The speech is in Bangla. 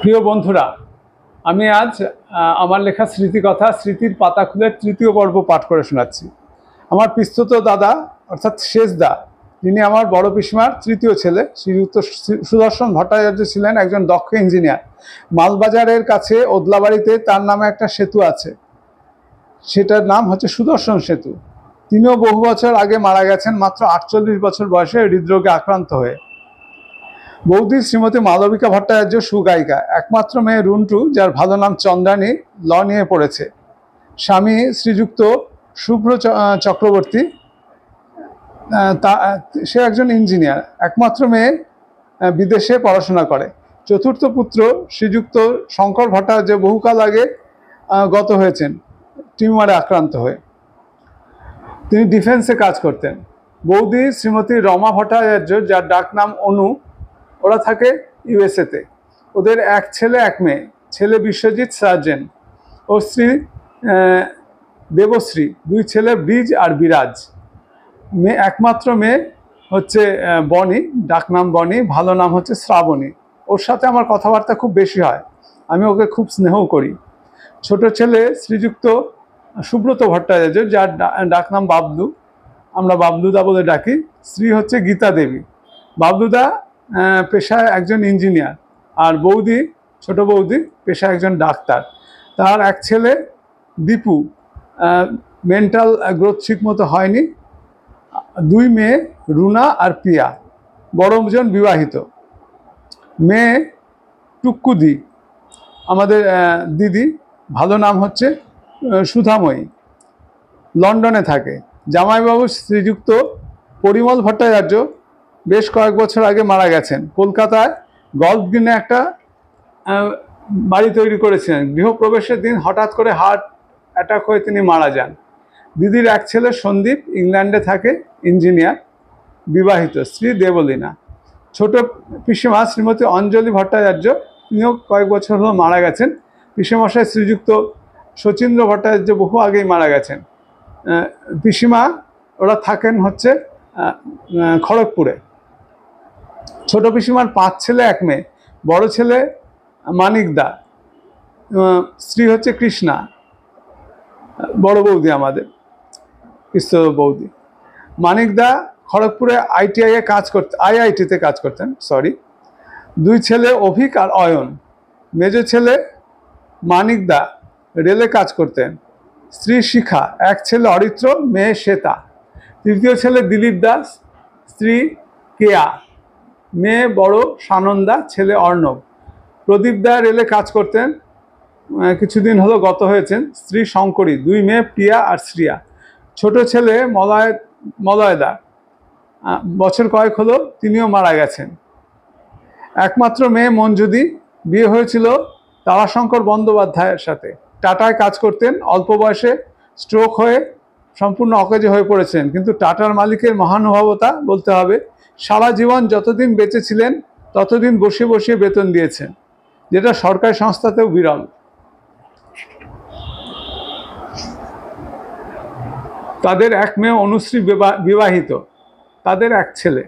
প্রিয় বন্ধুরা, আমি আজ আমার লেখা স্মৃতিকথা স্মৃতির পাতা খুলে তৃতীয় পর্ব পাঠ করে শোনাচ্ছি। আমার পিস্তত দাদা অর্থাৎ শেষদা, যিনি আমার বড় পিসিমার তৃতীয় ছেলে, শ্রীযুক্ত সুদর্শন ভট্টাচার্য ছিলেন একজন দক্ষ ইঞ্জিনিয়ার। মালবাজারের কাছে ওদলাবাড়িতে তার নামে একটা সেতু আছে, সেটার নাম হচ্ছে সুদর্শন সেতু। তিনিও বহু বছর আগে মারা গেছেন, মাত্র 48 বছর বয়সে হৃদরোগে আক্রান্ত হয়ে। বৌদি শ্রীমতী মালবিকা ভট্টাচার্য সুগায়িকা, একমাত্র মেয়ে রুন্টু, যার ভালো নাম চন্দ্রানী, ল নিয়ে পড়েছে। স্বামী শ্রীযুক্ত শুভ্র চক্রবর্তী, সে একজন ইঞ্জিনিয়ার। একমাত্র মেয়ে বিদেশে পড়াশোনা করে। চতুর্থ পুত্র শ্রীযুক্ত শঙ্কর ভট্টাচার্য বহুকাল আগে গত হয়েছেন টিউমারে আক্রান্ত হয়ে। তিনি ডিফেন্সে কাজ করতেন। বৌদি শ্রীমতী রমা ভট্টাচার্য, যার ডাক নাম অনু, ওরা থাকে ইউএসএতে। ওদের এক ছেলে এক মেয়ে। ছেলে বিশ্বজিৎ সার্জেন ও স্ত্রী দেবশ্রী, দুই ছেলে ব্রিজ আর বিরাজ। একমাত্র মেয়ে হচ্ছে বনি, ডাক নাম বনি, ভালো নাম হচ্ছে শ্রাবণী। ওর সাথে আমার কথাবার্তা খুব বেশি হয়, আমি ওকে খুব স্নেহ করি। ছোট ছেলে শ্রীযুক্ত সুব্রত ভট্টাচার্য, যার ডাক নাম বাবলু, আমরা বাবলুদা বলে ডাকি। স্ত্রী হচ্ছে গীতা দেবী। বাবলুদা পেশায় একজন ইঞ্জিনিয়ার, আর বৌদি, ছোট বৌদি, পেশায় একজন ডাক্তার। তার এক ছেলে দীপু, মেন্টাল গ্রোথ ঠিক মতো হয়নি। দুই মেয়ে রুনা আর পিয়া, বড়জন বিবাহিত। মেয়ে টুক্কুদি, আমাদের দিদি, ভালো নাম হচ্ছে সুধাময়ী, লন্ডনে থাকে। জামাইবাবু শ্রীযুক্ত পরিমল ভট্টাচার্য বেশ কয়েক বছর আগে মারা গেছেন। কলকাতায় গল্ফ গ্রিনে একটা বাড়ি তৈরি করেছিলেন। গৃহপ্রবেশের দিন হঠাৎ করে হার্ট অ্যাটাক হয়ে তিনি মারা যান। দিদির এক ছেলে সন্দীপ, ইংল্যান্ডে থাকে, ইঞ্জিনিয়ার, বিবাহিত, স্ত্রী দেবলীনা। ছোট পিসিমা শ্রীমতী অঞ্জলি ভট্টাচার্য, তিনিও কয়েক বছর হলো মারা গেছেন। পিসেমশাই শ্রীযুক্ত শচীন্দ্র ভট্টাচার্য বহু আগেই মারা গেছেন। পিসিমা ওরা থাকেন হচ্ছে খড়গপুরে। ছোট পিসিমার 5 ছেলে 1 মেয়ে। বড় ছেলে মানিকদা, স্ত্রী হচ্ছে কৃষ্ণা, বড় বৌদি, আমাদের পিস্তত বৌদি। মানিকদা খড়গপুরে আইআইটিতে কাজ করতেন। দুই ছেলে অভিক আর অয়ন। মেজ ছেলে মানিকদা রেলে কাজ করতেন, স্ত্রী শিখা, এক ছেলে অরিত্র, মেয়ে শ্বেতা। তৃতীয় ছেলে দিলীপ দাস, স্ত্রী কেয়া, মেয়ে বড় সানন্দা, ছেলে অর্ণব। প্রদীপ দা রেলে কাজ করতেন, কিছুদিন হলো গত হয়েছেন। স্ত্রী শঙ্করী, দুই মেয়ে প্রিয়া আর শ্রিয়া। ছোট ছেলে মলয়দা, বছর কয়েক হলো তিনিও মারা গেছেন। একমাত্র মেয়ে মঞ্জুদি, বিয়ে হয়েছিল তারাশঙ্কর বন্দ্যোপাধ্যায়ের সাথে। টাটায় কাজ করতেন। অল্প বয়সে স্ট্রোক হয়ে সম্পূর্ণ অকেজো হয়ে পড়েছেন, কিন্তু টাটার মালিকের মহানুভবতা বলতে হবে। সারা জীবন যতদিন বেঁচে ছিলেন ততদিন বসে বসে বেতন দিয়েছেন, যেটা সরকারি সংস্থাতেও বিরল। তাদের এক মেয়ে অনুশ্রী বিবাহিত, তাদের এক ছেলে।